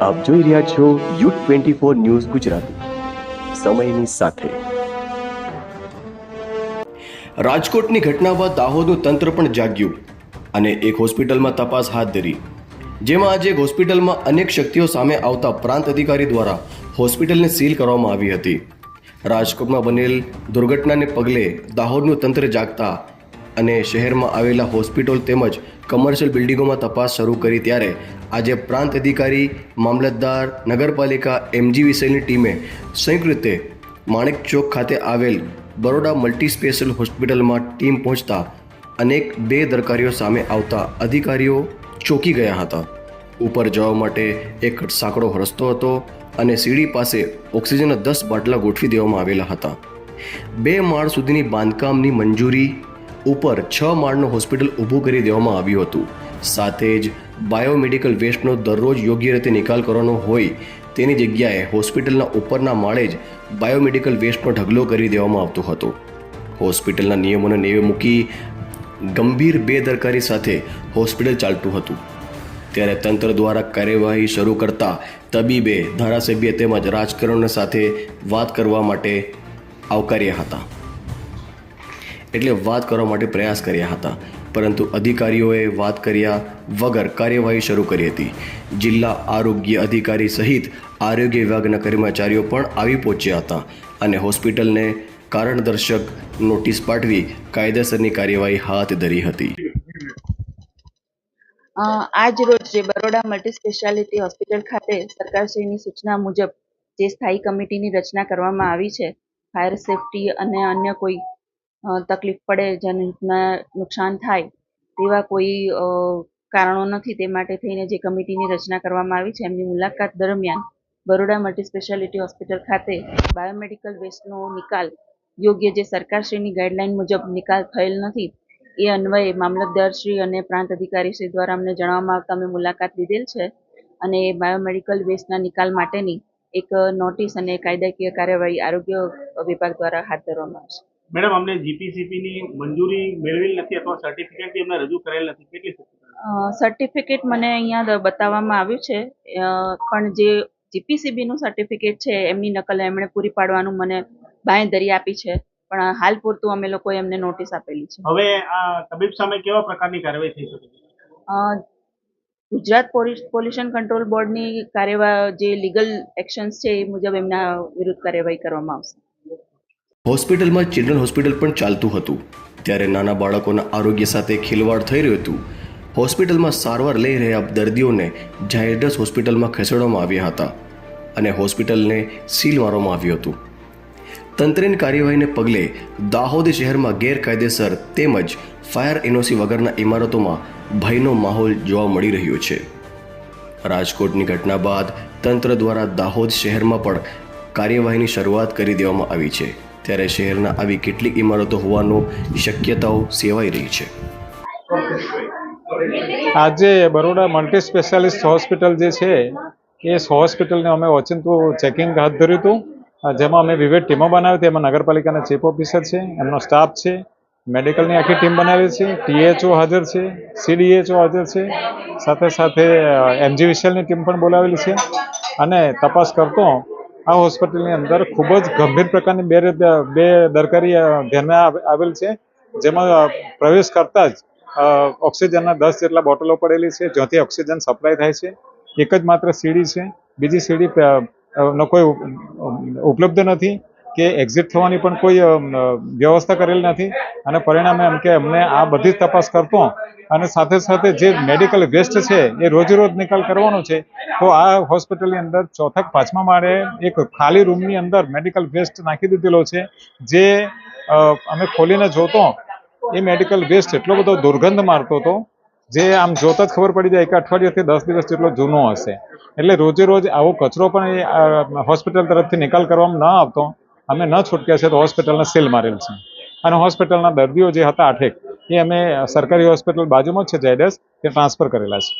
આપ જોઈ રહ્યા છો U24 ન્યૂઝ ગુજરાતી, સમયની સાથે। રાજકોટની ઘટના બાદ દાહોદનું તંત્ર પણ જાગ્યું અને એક હોસ્પિટલમાં તપાસ હાથ ધરી, જેમાં આજે એક હોસ્પિટલમાં અનેક શક્તિઓ સામે આવતા પ્રાંત અધિકારી દ્વારા હોસ્પિટલને સીલ કરવામાં આવી હતી। રાજકોટમાં બનેલ દુર્ઘટનાને પગલે દાહોદનું તંત્ર જાગતા અને શહેરમાં આવેલા હોસ્પિટલ તેમજ કમર્શિયલ બિલ્ડિંગોમાં તપાસ શરૂ કરી ત્યારે આજે પ્રાંત અધિકારી, મામલતદાર, નગરપાલિકા, MGVCLની ટીમે સંયુક્ત રીતે માણેક ચોક ખાતે આવેલ બરોડા મલ્ટી સ્પેશિયલ હોસ્પિટલમાં ટીમ પહોંચતા અનેક બેદરકારીઓ સામે આવતા અધિકારીઓ ચોંકી ગયા હતા। ઉપર જવા માટે એક સાંકડો રસ્તો હતો અને સીડી પાસે ઓક્સિજનના 10 બાટલા ગોઠવી દેવામાં આવેલા હતા। 2 માળ સુધીની બાંધકામની મંજૂરી ઉપર 6 માળનું હોસ્પિટલ ઊભું કરી દેવામાં આવ્યું હતું। સાથે જ બાયોમેડિકલ વેસ્ટનો દરરોજ યોગ્ય રીતે નિકાલ કરવાનો હોય તેની જગ્યાએ હોસ્પિટલના ઉપરના માળે જ બાયોમેડિકલ વેસ્ટનો ઢગલો કરી દેવામાં આવતો હતો। હોસ્પિટલના નિયમોને નેવે મૂકી ગંભીર બેદરકારી સાથે હોસ્પિટલ ચાલતું હતું ત્યારે તંત્ર દ્વારા કાર્યવાહી શરૂ કરતા તબીબે, ધારાસભ્ય તેમજ રાજકારણીઓ સાથે વાત કરવા માટે આવકાર્યા હતા, એટલે વાત કરવા માટે પ્રયાસ કર્યા હતા, પરંતુ અધિકારીઓએ વાત કર્યા વગર કાર્યવાહી શરૂ કરી હતી। જિલ્લા આરોગ્ય અધિકારી સહિત આરોગ્ય વિભાગના કર્મચારીઓ પણ આવી પહોંચ્યા હતા અને હોસ્પિટલને કારણદર્શક નોટિસ પાઠવી કાયદેસરની કાર્યવાહી હાથ ધરી હતી। આજ રોજ જે બરોડા મલ્ટી સ્પેશિયાલિટી હોસ્પિટલ ખાતે સરકારશ્રીની સૂચના મુજબ જે સ્થાયી કમિટીની રચના કરવામાં આવી છે, ફાયર સેફટી અને અન્ય કોઈ તકલીફ પડે, જનહિતને નુકસાન થાય તેવા કોઈ કારણો નથી, તે માટે થઈને જે કમિટીની રચના કરવામાં આવી છે એમની મુલાકાત દરમિયાન બરોડા મલ્ટી સ્પેશિયાલિટી હોસ્પિટલ ખાતે બાયોમેડિકલ વેસ્ટનો નિકાલ યોગ્ય જે સરકારશ્રીની ગાઈડલાઈન મુજબ નિકાલ થયેલ નથી, એ અન્વયે મામલતદારશ્રી અને પ્રાંત અધિકારીશ્રી દ્વારા અમને જણાવવામાં આવતા અમે મુલાકાત લીધેલ છે અને બાયોમેડિકલ વેસ્ટના નિકાલ માટેની એક નોટિસ અને કાયદાકીય કાર્યવાહી આરોગ્ય વિભાગ દ્વારા હાથ ધરવામાં આવશે। મેડમ, અમને જીપીસીપીની મંજૂરી મેળવેલ નથી અથવા સર્ટિફિકેટ એમને રજૂ કરેલ નથી, કેટલી સર્ટિફિકેટ મને અહીંયા બતાવવામાં આવ્યું છે, પણ જે જીપીસીબીનું સર્ટિફિકેટ છે એમની નકલ એમણે પૂરી પાડવાનું મને બાંયધરી આપી છે, પણ હાલ પૂરતું અમે લોકોએ એમને નોટિસ આપેલી છે। હવે આ તબીબ સામે કેવા પ્રકારની કાર્યવાહી થઈ શકે છે? ગુજરાત પોલ્યુશન કંટ્રોલ બોર્ડની કાર્યવાહી જે લીગલ એક્શન્સ છે એ મુજબ એમના વિરુદ્ધ કાર્યવાહી કરવામાં આવશે। હોસ્પિટલમાં ચિલ્ડ્રન હોસ્પિટલ પણ ચાલતું હતું ત્યારે નાના બાળકોના આરોગ્ય સાથે ખિલવાડ થઈ રહ્યું હતું। હોસ્પિટલમાં સારવાર લઈ રહ્યા દર્દીઓને ઝાયડસ હોસ્પિટલમાં ખસેડવામાં આવ્યા હતા અને હોસ્પિટલને સીલ મારવામાં આવ્યું હતું। તંત્રની કાર્યવાહીને પગલે દાહોદ શહેરમાં ગેરકાયદેસર તેમજ ફાયર એનઓસી વગરના ઇમારતોમાં ભયનો માહોલ જોવા મળી રહ્યો છે। રાજકોટની ઘટના બાદ તંત્ર દ્વારા દાહોદ શહેરમાં પણ કાર્યવાહીની શરૂઆત કરી દેવામાં આવી છે, ત્યારે શહેરના આવી કેટલીક ઇમારતો હોવાનો શક્યતાઓ સેવાઈ રહી છે। આજે બરોડા મલ્ટી સ્પેશિયાલિસ્ટ હોસ્પિટલ જે છે એ હોસ્પિટલને અમે ઓચિંતું ચેકિંગ હાથ ધર્યું હતું, જેમાં અમે વિવિધ ટીમો બનાવી હતી। એમાં નગરપાલિકાના ચીફ ઓફિસર છે, એમનો સ્ટાફ છે, મેડિકલની આખી ટીમ બનાવી છે, THO હાજર છે, CDHO હાજર છે, સાથે સાથે MGVCLની ટીમ પણ બોલાવેલી છે અને તપાસ કરતો આ હોસ્પિટલની અંદર ખૂબ જ ગંભીર પ્રકારની બેદરકારી ધ્યાનમાં આવેલ છે, જેમાં પ્રવેશ કરતા જ ઓક્સિજનના 10 જેટલા બોટલો પડેલી છે, જ્યાંથી ઓક્સિજન સપ્લાય થાય છે। એક જ માત્ર સીડી છે, બીજી સીડી નો કોઈ ઉપલબ્ધ નથી કે એક્ઝિટ થવાની પણ કોઈ વ્યવસ્થા કરેલ નથી અને પરિણામે એમ કે અમને આ બધી જ તપાસ કરતો અને સાથે સાથે જે મેડિકલ વેસ્ટ છે એ રોજે રોજ નિકાલ કરવાનો છે, તો આ હોસ્પિટલની અંદર 4થા કે 5મા માળે એક ખાલી રૂમની અંદર મેડિકલ વેસ્ટ નાખી દીધેલો છે, જે અમે ખોલીને જોતો એ મેડિકલ વેસ્ટ એટલો બધો દુર્ગંધ મારતો હતો, જે આમ જોતા જ ખબર પડી જાય કે અઠવાડિયાથી 10 દિવસ જેટલો જૂનો હશે। એટલે રોજે રોજ આવો કચરો પણ એ હોસ્પિટલ તરફથી નિકાલ કરવામાં ન આવતો, અમે ન છૂટક્યા છે તો હોસ્પિટલને સીલ મારેલ છે અને હોસ્પિટલના દર્દીઓ જે હતા 8 એ અમે સરકારી હોસ્પિટલ બાજુમાં જ છે ઝાયડસ, તે ટ્રાન્સફર કરેલા છે।